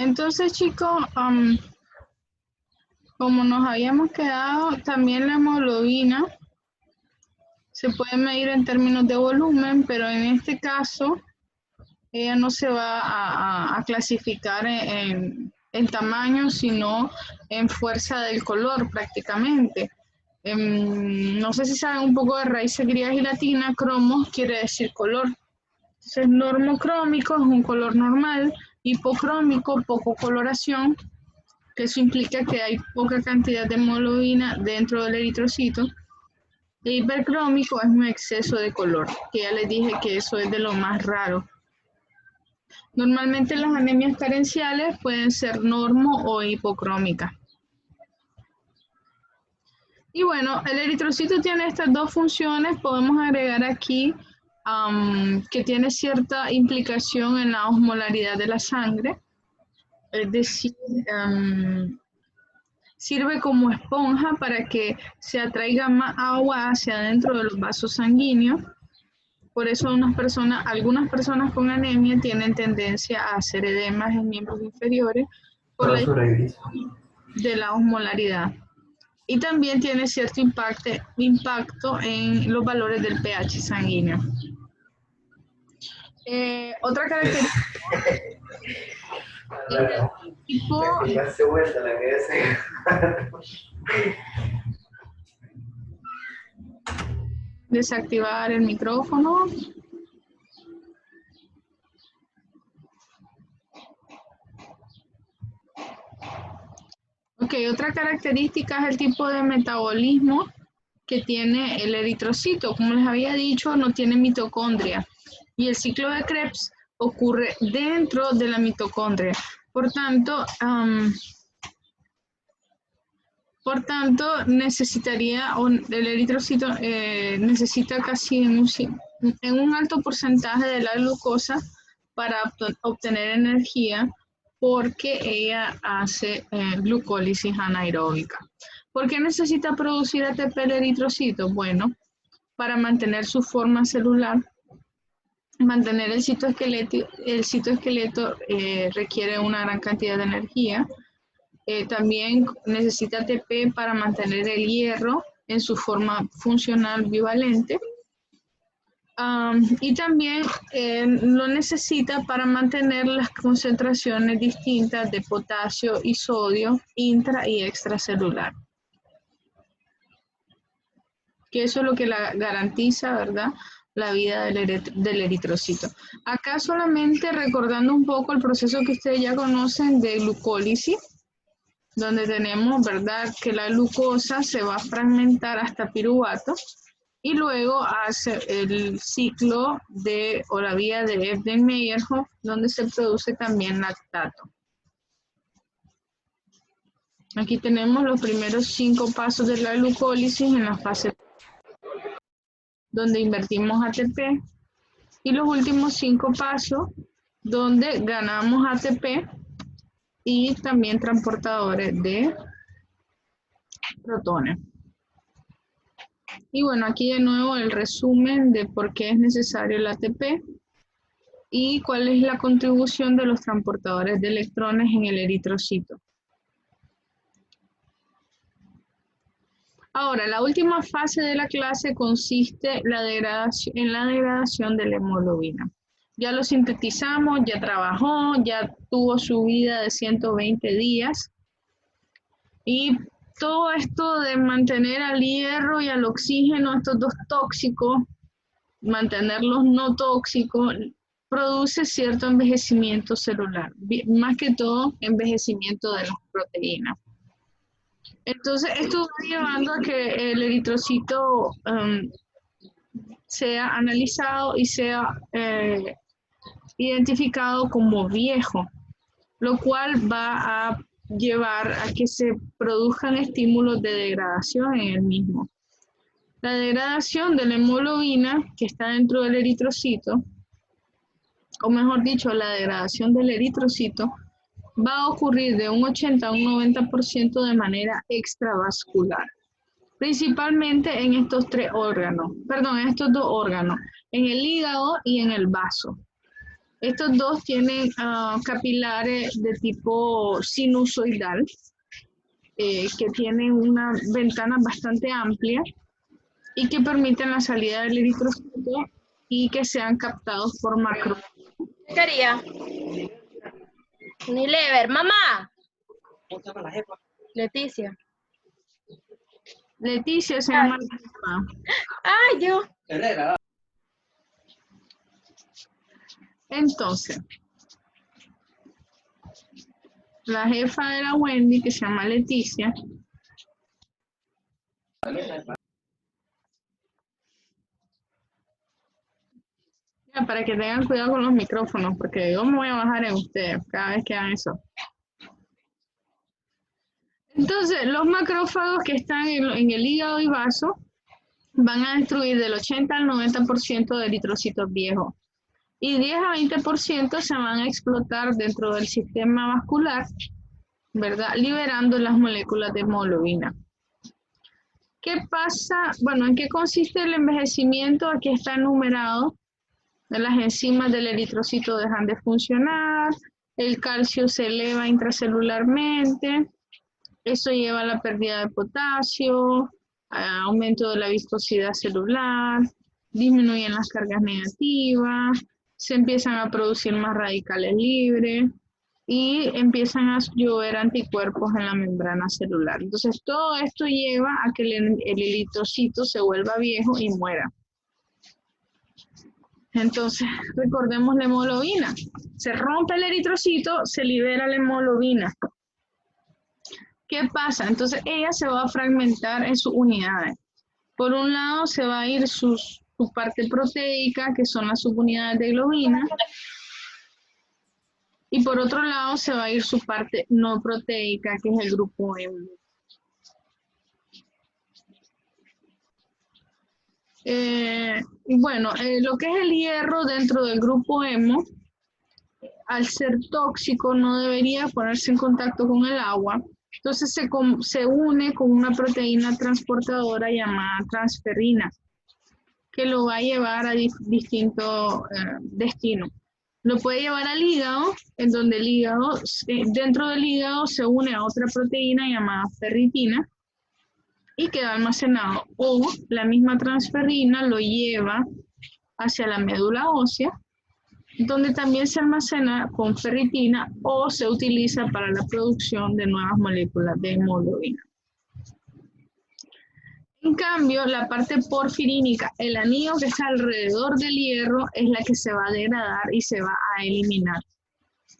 Entonces, chicos, como nos habíamos quedado, también la hemoglobina se puede medir en términos de volumen, pero en este caso ella no se va a clasificar en tamaño, sino en fuerza del color prácticamente. No sé si saben un poco de raíces griegas y latinas. Cromos quiere decir color. Entonces, normocrómico es un color normal, hipocrómico, poco coloración, que eso implica que hay poca cantidad de hemoglobina dentro del eritrocito. E hipercrómico es un exceso de color, que ya les dije que eso es de lo más raro. Normalmente las anemias carenciales pueden ser normo o hipocrómicas. Y bueno, el eritrocito tiene estas dos funciones. Podemos agregar aquí que tiene cierta implicación en la osmolaridad de la sangre. Es decir, sirve como esponja para que se atraiga más agua hacia adentro de los vasos sanguíneos. Por eso algunas personas con anemia tienen tendencia a hacer edemas en miembros inferiores por la disminución de la osmolaridad. Y también tiene cierto impacto en los valores del pH sanguíneo. Otra característica es el tipo desactivar el micrófono. Ok, otra característica es el tipo de metabolismo que tiene el eritrocito. Como les había dicho, no tiene mitocondria. Y el ciclo de Krebs ocurre dentro de la mitocondria. Por tanto, necesitaría, el eritrocito necesita casi en un alto porcentaje de la glucosa para obtener energía, porque ella hace glucólisis anaeróbica. ¿Por qué necesita producir ATP el eritrocito? Bueno, para mantener su forma celular, mantener el citoesqueleto requiere una gran cantidad de energía. También necesita ATP para mantener el hierro en su forma funcional bivalente. Y también lo necesita para mantener las concentraciones distintas de potasio y sodio intra y extracelular. Que eso es lo que la garantiza, ¿verdad?, la vida del eritrocito. Acá solamente recordando un poco el proceso que ustedes ya conocen de glucólisis, donde tenemos, ¿verdad?, que la glucosa se va a fragmentar hasta piruvato y luego hace el ciclo o la vía de Erdős-Meyerhof, donde se produce también lactato. Aquí tenemos los primeros 5 pasos de la glucólisis en la fase donde invertimos ATP, y los últimos 5 pasos donde ganamos ATP y también transportadores de protones. Y bueno, aquí de nuevo el resumen de por qué es necesario el ATP y cuál es la contribución de los transportadores de electrones en el eritrocito. Ahora, la última fase de la clase consiste en la degradación de la hemoglobina. Ya lo sintetizamos, ya trabajó, ya tuvo su vida de 120 días. Y todo esto de mantener al hierro y al oxígeno, estos dos tóxicos, mantenerlos no tóxicos, produce cierto envejecimiento celular, más que todo envejecimiento de las proteínas. Entonces, esto va llevando a que el eritrocito sea analizado y sea identificado como viejo, lo cual va a llevar a que se produzcan estímulos de degradación en el mismo. La degradación de la hemoglobina que está dentro del eritrocito, o mejor dicho, la degradación del eritrocito, va a ocurrir de un 80 a un 90% de manera extravascular, principalmente en estos dos órganos, en el hígado y en el vaso. Estos dos tienen capilares de tipo sinusoidal, que tienen una ventana bastante amplia y que permiten la salida del eritrocito y que sean captados por macro. ¿Qué quería? Unilever, mamá. Leticia. Leticia se llama la jefa. Ay, yo. Entonces, la jefa de la Wendy, que se llama Leticia, ya, para que tengan cuidado con los micrófonos, porque yo me voy a bajar en ustedes cada vez que hagan eso. Entonces, los macrófagos que están en el hígado y vaso van a destruir del 80 al 90% de eritrocitos viejos. Y 10 a 20% se van a explotar dentro del sistema vascular, ¿verdad? Liberando las moléculas de hemoglobina. ¿Qué pasa? Bueno, ¿en qué consiste el envejecimiento? Aquí está enumerado. Las enzimas del eritrocito dejan de funcionar, el calcio se eleva intracelularmente, eso lleva a la pérdida de potasio, a aumento de la viscosidad celular, disminuyen las cargas negativas, se empiezan a producir más radicales libres y empiezan a llover anticuerpos en la membrana celular. Entonces, todo esto lleva a que el eritrocito se vuelva viejo y muera. Entonces, recordemos la hemoglobina. Se rompe el eritrocito, se libera la hemoglobina. ¿Qué pasa? Entonces, ella se va a fragmentar en sus unidades. Por un lado, se va a ir su parte proteica, que son las subunidades de globina. Y por otro lado, se va a ir su parte no proteica, que es el grupo M. Bueno, lo que es el hierro dentro del grupo hemo, al ser tóxico, no debería ponerse en contacto con el agua. Entonces se une con una proteína transportadora llamada transferrina, que lo va a llevar a distintos destinos. Lo puede llevar al hígado, en donde el hígado, dentro del hígado se une a otra proteína llamada ferritina, y queda almacenado, o la misma transferrina lo lleva hacia la médula ósea, donde también se almacena con ferritina o se utiliza para la producción de nuevas moléculas de hemoglobina. En cambio, la parte porfirínica, el anillo que está alrededor del hierro, es la que se va a degradar y se va a eliminar.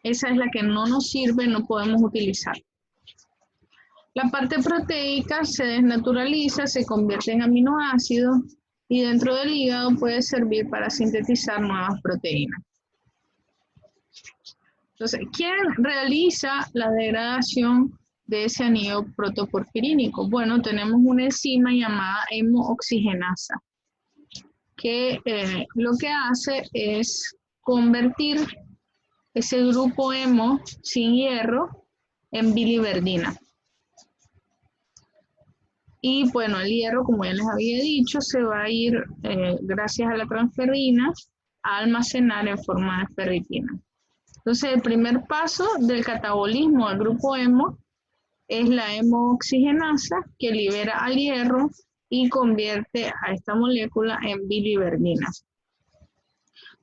Esa es la que no nos sirve, no podemos utilizar. La parte proteica se desnaturaliza, se convierte en aminoácidos y dentro del hígado puede servir para sintetizar nuevas proteínas. Entonces, ¿quién realiza la degradación de ese anillo protoporfirínico? Bueno, tenemos una enzima llamada hemooxigenasa, que lo que hace es convertir ese grupo hemo sin hierro en biliverdina. Y bueno, el hierro, como ya les había dicho, se va a ir, gracias a la transferrina, a almacenar en forma de ferritina. Entonces, el primer paso del catabolismo del grupo hemo es la hemooxigenasa, que libera al hierro y convierte a esta molécula en biliverdina.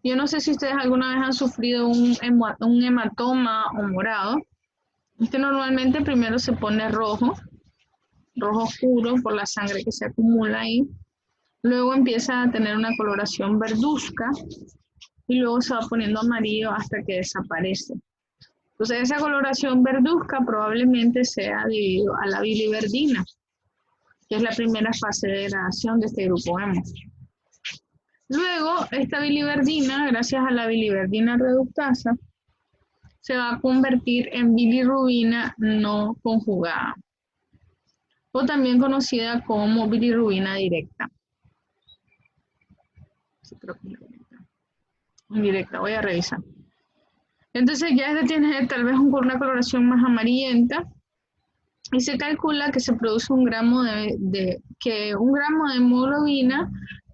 Yo no sé si ustedes alguna vez han sufrido un hematoma o morado. Este normalmente primero se pone rojo oscuro por la sangre que se acumula ahí. Luego empieza a tener una coloración verduzca y luego se va poniendo amarillo hasta que desaparece. Entonces esa coloración verduzca probablemente sea debido a la biliverdina, que es la primera fase de degradación de este grupo hemo. Luego esta biliverdina, gracias a la biliverdina reductasa, se va a convertir en bilirrubina no conjugada, o también conocida como bilirrubina directa. Indirecta, voy a revisar. Entonces ya este tiene tal vez una coloración más amarillenta y se calcula que se produce un gramo de hemoglobina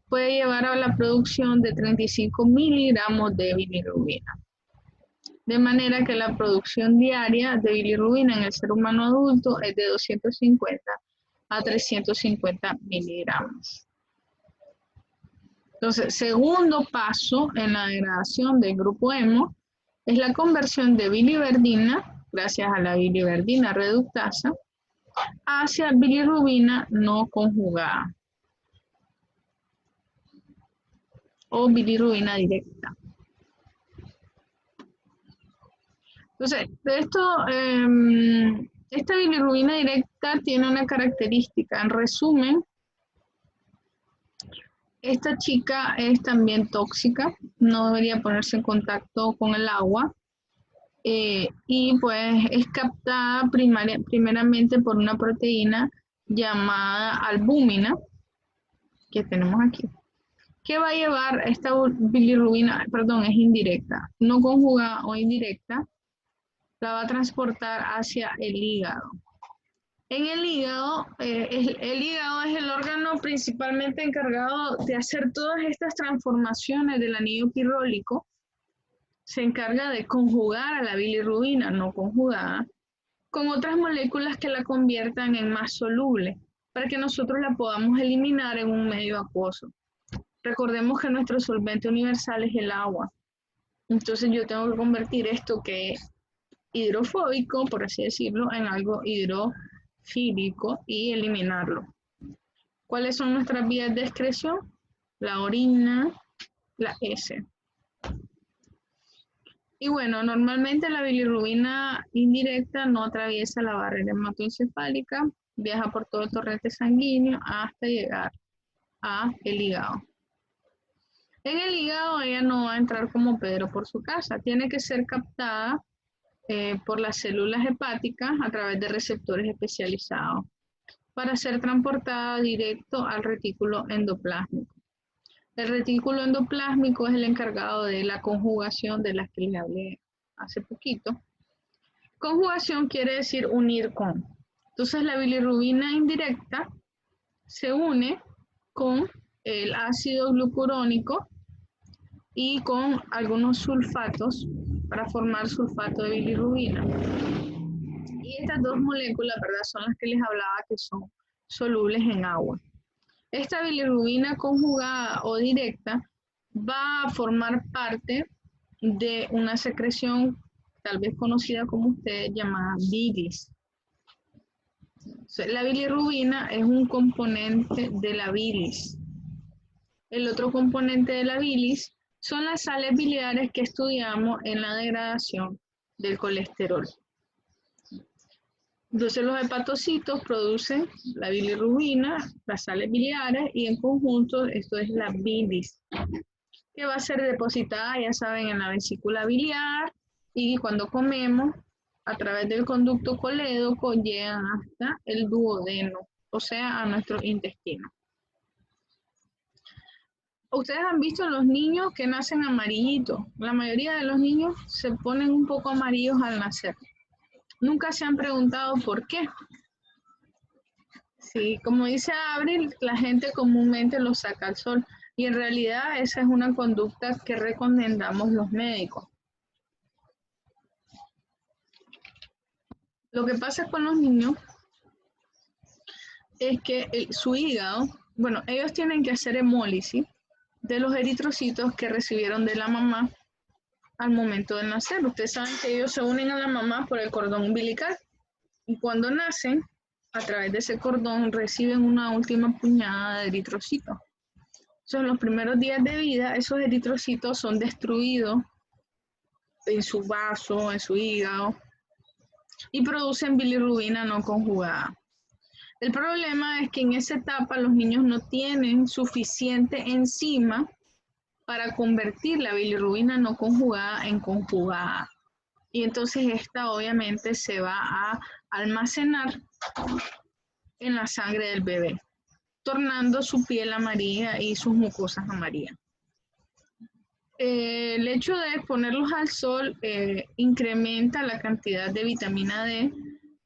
puede llevar a la producción de 35 miligramos de bilirrubina. De manera que la producción diaria de bilirrubina en el ser humano adulto es de 250 a 350 miligramos. Entonces, segundo paso en la degradación del grupo hemo es la conversión de biliverdina, gracias a la biliverdina reductasa, hacia bilirrubina no conjugada o bilirrubina directa. Entonces, esta bilirrubina directa tiene una característica. En resumen, esta chica es también tóxica, no debería ponerse en contacto con el agua y pues es captada primeramente por una proteína llamada albúmina, que tenemos aquí. ¿Qué va a llevar esta bilirrubina? Perdón, es indirecta, no conjugada o indirecta, la va a transportar hacia el hígado. En el hígado, el hígado es el órgano principalmente encargado de hacer todas estas transformaciones del anillo pirrólico. Se encarga de conjugar a la bilirrubina no conjugada con otras moléculas que la conviertan en más soluble, para que nosotros la podamos eliminar en un medio acuoso. Recordemos que nuestro solvente universal es el agua. Entonces yo tengo que convertir esto que es hidrofóbico, por así decirlo, en algo hidrofílico y eliminarlo. ¿Cuáles son nuestras vías de excreción? La orina, la S. Y bueno, normalmente la bilirrubina indirecta no atraviesa la barrera hematoencefálica, viaja por todo el torrente sanguíneo hasta llegar al hígado. En el hígado ella no va a entrar como Pedro por su casa, tiene que ser captada por las células hepáticas a través de receptores especializados para ser transportada directo al retículo endoplásmico. El retículo endoplásmico es el encargado de la conjugación de las que les hablé hace poquito. Conjugación quiere decir unir con. Entonces la bilirrubina indirecta se une con el ácido glucurónico y con algunos sulfatos para formar sulfato de bilirrubina. Y estas dos moléculas, ¿verdad?, son las que les hablaba que son solubles en agua. Esta bilirrubina conjugada o directa va a formar parte de una secreción tal vez conocida como ustedes llamada bilis. La bilirrubina es un componente de la bilis. El otro componente de la bilis son las sales biliares que estudiamos en la degradación del colesterol. Entonces los hepatocitos producen la bilirrubina, las sales biliares y en conjunto esto es la bilis, que va a ser depositada, ya saben, en la vesícula biliar y cuando comemos a través del conducto colédoco llegan hasta el duodeno, o sea, a nuestro intestino. Ustedes han visto los niños que nacen amarillitos. La mayoría de los niños se ponen un poco amarillos al nacer. Nunca se han preguntado por qué. Sí, como dice Abril, la gente comúnmente los saca al sol. Y en realidad esa es una conducta que recomendamos los médicos. Lo que pasa con los niños es que su hígado, bueno, ellos tienen que hacer hemólisis de los eritrocitos que recibieron de la mamá al momento de nacer. Ustedes saben que ellos se unen a la mamá por el cordón umbilical y cuando nacen, a través de ese cordón reciben una última puñada de eritrocitos. Entonces, en los primeros días de vida, esos eritrocitos son destruidos en su vaso, en su hígado y producen bilirrubina no conjugada. El problema es que en esa etapa los niños no tienen suficiente enzima para convertir la bilirrubina no conjugada en conjugada. Y entonces esta obviamente se va a almacenar en la sangre del bebé, tornando su piel amarilla y sus mucosas amarillas. El hecho de exponerlos al sol incrementa la cantidad de vitamina D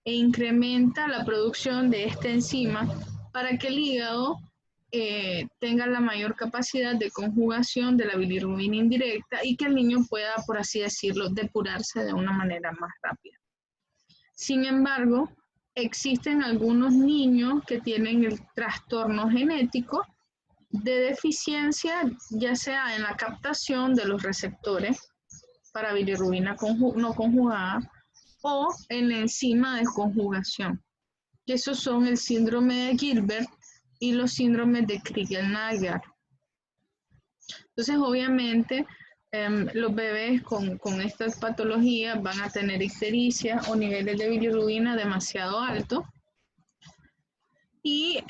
e incrementa la producción de esta enzima para que el hígado tenga la mayor capacidad de conjugación de la bilirrubina indirecta y que el niño pueda, por así decirlo, depurarse de una manera más rápida. Sin embargo, existen algunos niños que tienen el trastorno genético de deficiencia, ya sea en la captación de los receptores para bilirrubina no conjugada o en la enzima de conjugación. Que esos son el síndrome de Gilbert y los síndromes de Crigler-Najjar. Entonces, obviamente, los bebés con estas patologías van a tener ictericia o niveles de bilirrubina demasiado altos. Y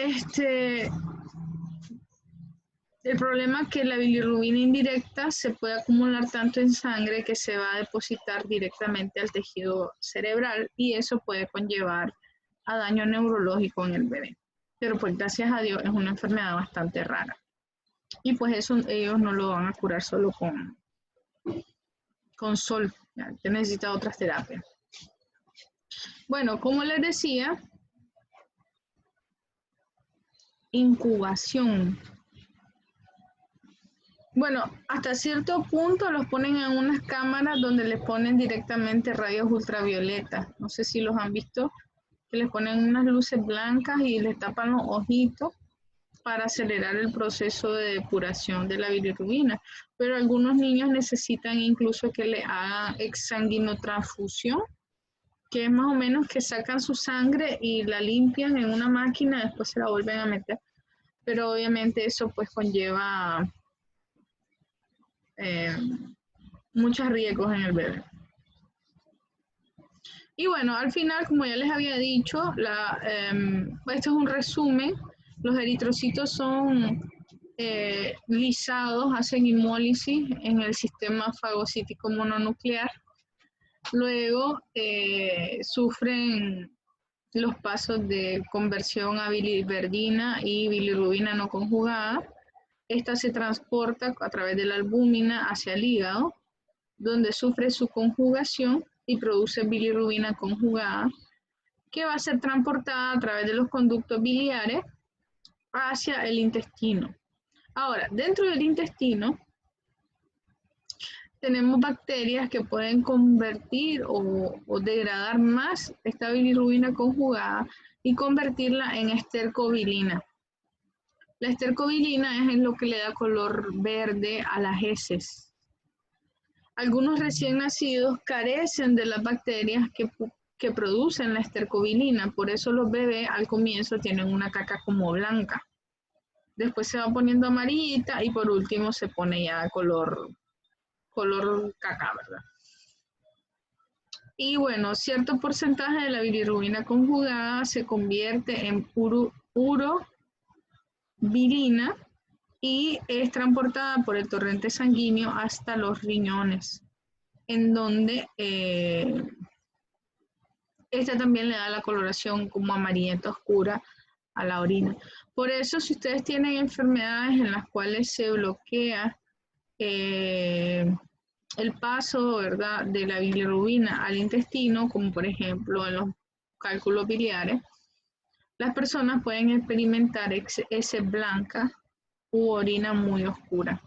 el problema es que la bilirrubina indirecta se puede acumular tanto en sangre que se va a depositar directamente al tejido cerebral y eso puede conllevar a daño neurológico en el bebé. Pero pues gracias a Dios es una enfermedad bastante rara. Y pues eso ellos no lo van a curar solo con sol, que necesita otras terapias. Bueno, como les decía, incubación. Bueno, hasta cierto punto los ponen en unas cámaras donde les ponen directamente rayos ultravioleta. No sé si los han visto, que les ponen unas luces blancas y les tapan los ojitos para acelerar el proceso de depuración de la bilirrubina. Pero algunos niños necesitan incluso que le hagan exsanguinotransfusión, que es más o menos que sacan su sangre y la limpian en una máquina, después se la vuelven a meter. Pero obviamente eso pues conlleva muchos riesgos en el bebé. Y bueno, al final, como ya les había dicho, esto es un resumen. Los eritrocitos son lisados, hacen hemólisis en el sistema fagocítico mononuclear. Luego sufren los pasos de conversión a biliverdina y bilirrubina no conjugada. Esta se transporta a través de la albúmina hacia el hígado, donde sufre su conjugación y produce bilirrubina conjugada, que va a ser transportada a través de los conductos biliares hacia el intestino. Ahora, dentro del intestino tenemos bacterias que pueden convertir o degradar más esta bilirrubina conjugada y convertirla en estercobilina. La estercobilina es lo que le da color verde a las heces. Algunos recién nacidos carecen de las bacterias que producen la estercobilina, por eso los bebés al comienzo tienen una caca como blanca. Después se va poniendo amarillita y por último se pone ya color caca, ¿verdad? Y bueno, cierto porcentaje de la bilirrubina conjugada se convierte en urobilina y es transportada por el torrente sanguíneo hasta los riñones, en donde esta también le da la coloración como amarillenta oscura a la orina. Por eso, si ustedes tienen enfermedades en las cuales se bloquea el paso, ¿verdad?, de la bilirrubina al intestino, como por ejemplo en los cálculos biliares, las personas pueden experimentar heces blancas u orina muy oscura.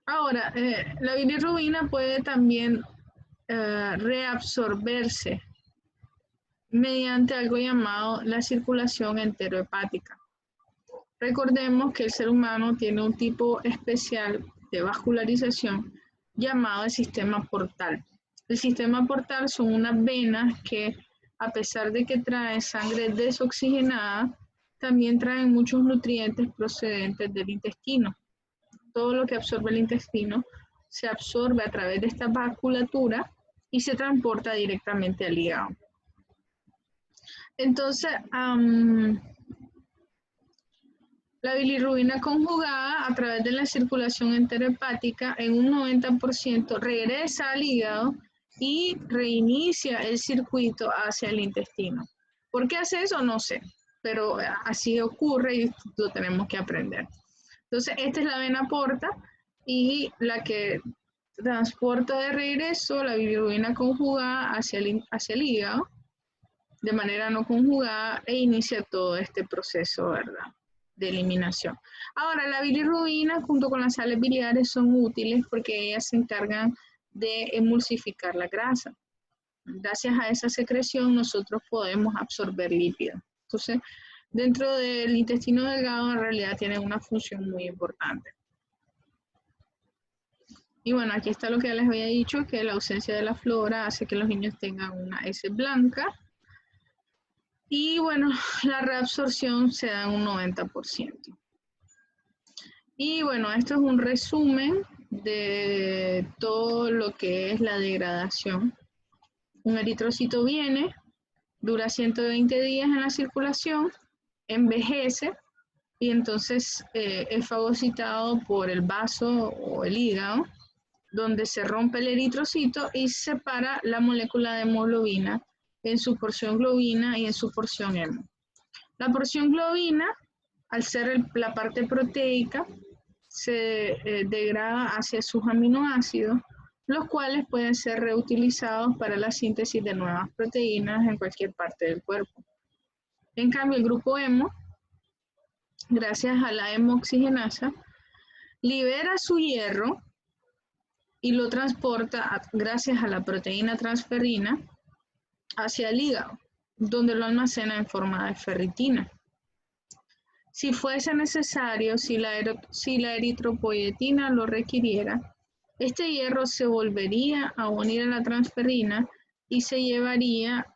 Ahora, la bilirrubina puede también reabsorberse mediante algo llamado la circulación enterohepática. Recordemos que el ser humano tiene un tipo especial de vascularización llamado el sistema portal. El sistema portal son unas venas que, a pesar de que traen sangre desoxigenada, también traen muchos nutrientes procedentes del intestino. Todo lo que absorbe el intestino se absorbe a través de esta vasculatura y se transporta directamente al hígado. Entonces, la bilirrubina conjugada a través de la circulación enterohepática en un 90% regresa al hígado y reinicia el circuito hacia el intestino. ¿Por qué hace eso? No sé, pero así ocurre y lo tenemos que aprender. Entonces, esta es la vena porta y la que transporta de regreso la bilirrubina conjugada hacia el hígado. de manera no conjugada e inicia todo este proceso, ¿verdad?, de eliminación. Ahora, la bilirrubina junto con las sales biliares son útiles porque ellas se encargan de emulsificar la grasa. Gracias a esa secreción nosotros podemos absorber lípidos. Entonces, dentro del intestino delgado en realidad tiene una función muy importante. Y bueno, aquí está lo que les había dicho, que la ausencia de la flora hace que los niños tengan una S blanca. Y bueno, la reabsorción se da en un 90%. Y bueno, esto es un resumen de todo lo que es la degradación. Un eritrocito viene, dura 120 días en la circulación, envejece y entonces es fagocitado por el vaso o el hígado, donde se rompe el eritrocito y separa la molécula de hemoglobina en su porción globina y en su porción hemo. La porción globina, al ser la parte proteica, se degrada hacia sus aminoácidos, los cuales pueden ser reutilizados para la síntesis de nuevas proteínas en cualquier parte del cuerpo. En cambio, el grupo hemo, gracias a la hemoxigenasa, libera su hierro y lo transporta gracias a la proteína transferrina hacia el hígado, donde lo almacena en forma de ferritina. Si fuese necesario, si la eritropoyetina lo requiriera, este hierro se volvería a unir a la transferrina y se llevaría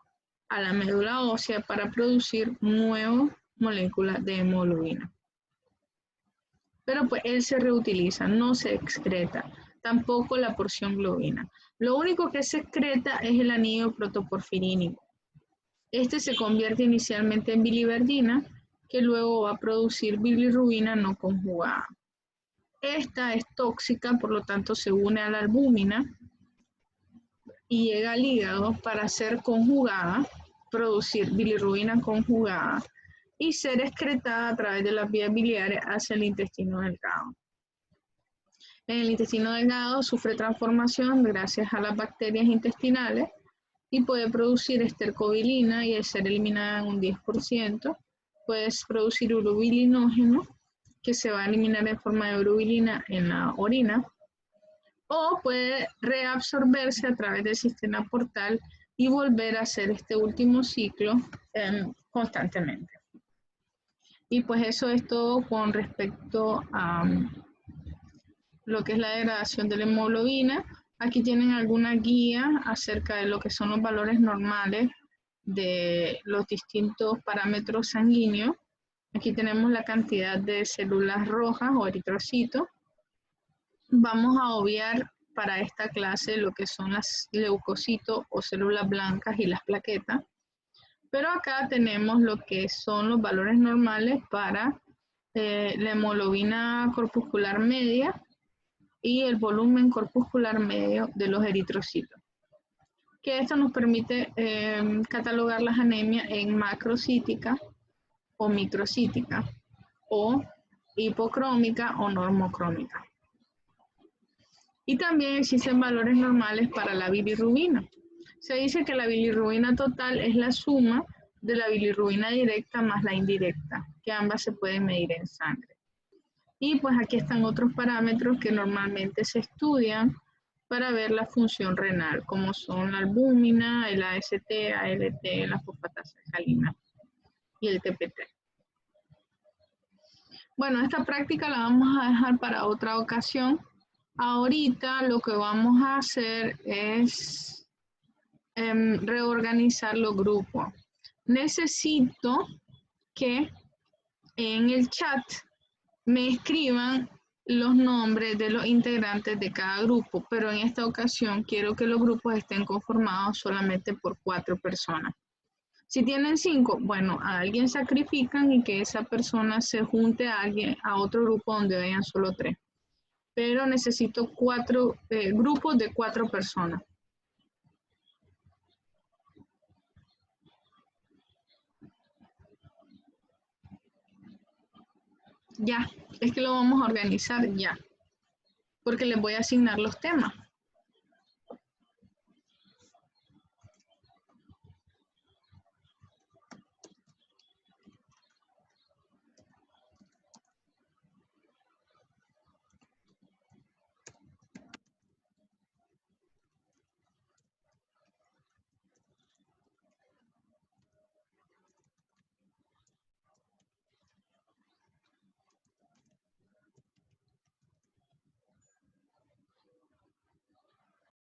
a la médula ósea para producir nuevas moléculas de hemoglobina. Pero pues él se reutiliza, no se excreta, tampoco la porción globina. Lo único que se excreta es el anillo protoporfirínico. Este se convierte inicialmente en biliverdina, que luego va a producir bilirrubina no conjugada. Esta es tóxica, por lo tanto se une a la albúmina y llega al hígado para ser conjugada, producir bilirrubina conjugada y ser excretada a través de las vías biliares hacia el intestino delgado. En el intestino delgado sufre transformación gracias a las bacterias intestinales y puede producir estercobilina y al ser eliminada en un 10%, puede producir urobilinógeno que se va a eliminar en forma de urobilina en la orina, o puede reabsorberse a través del sistema portal y volver a hacer este último ciclo constantemente. Y pues eso es todo con respecto a lo que es la degradación de la hemoglobina. Aquí tienen alguna guía acerca de lo que son los valores normales de los distintos parámetros sanguíneos. Aquí tenemos la cantidad de células rojas o eritrocitos. Vamos a obviar para esta clase lo que son las leucocitos o células blancas y las plaquetas. Pero acá tenemos lo que son los valores normales para la hemoglobina corpuscular media y el volumen corpuscular medio de los eritrocitos. Que esto nos permite catalogar las anemias en macrocítica o microcítica, o hipocrómica o normocrómica. Y también existen valores normales para la bilirrubina. Se dice que la bilirrubina total es la suma de la bilirrubina directa más la indirecta, que ambas se pueden medir en sangre. Y pues aquí están otros parámetros que normalmente se estudian para ver la función renal, como son la albúmina, el AST, ALT, la fosfatasa alcalina y el TPT. Bueno, esta práctica la vamos a dejar para otra ocasión. Ahorita lo que vamos a hacer es reorganizar los grupos. Necesito que en el chat me escriban los nombres de los integrantes de cada grupo, pero en esta ocasión quiero que los grupos estén conformados solamente por 4 personas. Si tienen 5, bueno, a alguien sacrifican y que esa persona se junte a otro grupo donde vayan solo 3. Pero necesito 4 grupos de 4 personas. Ya, es que lo vamos a organizar ya, porque les voy a asignar los temas.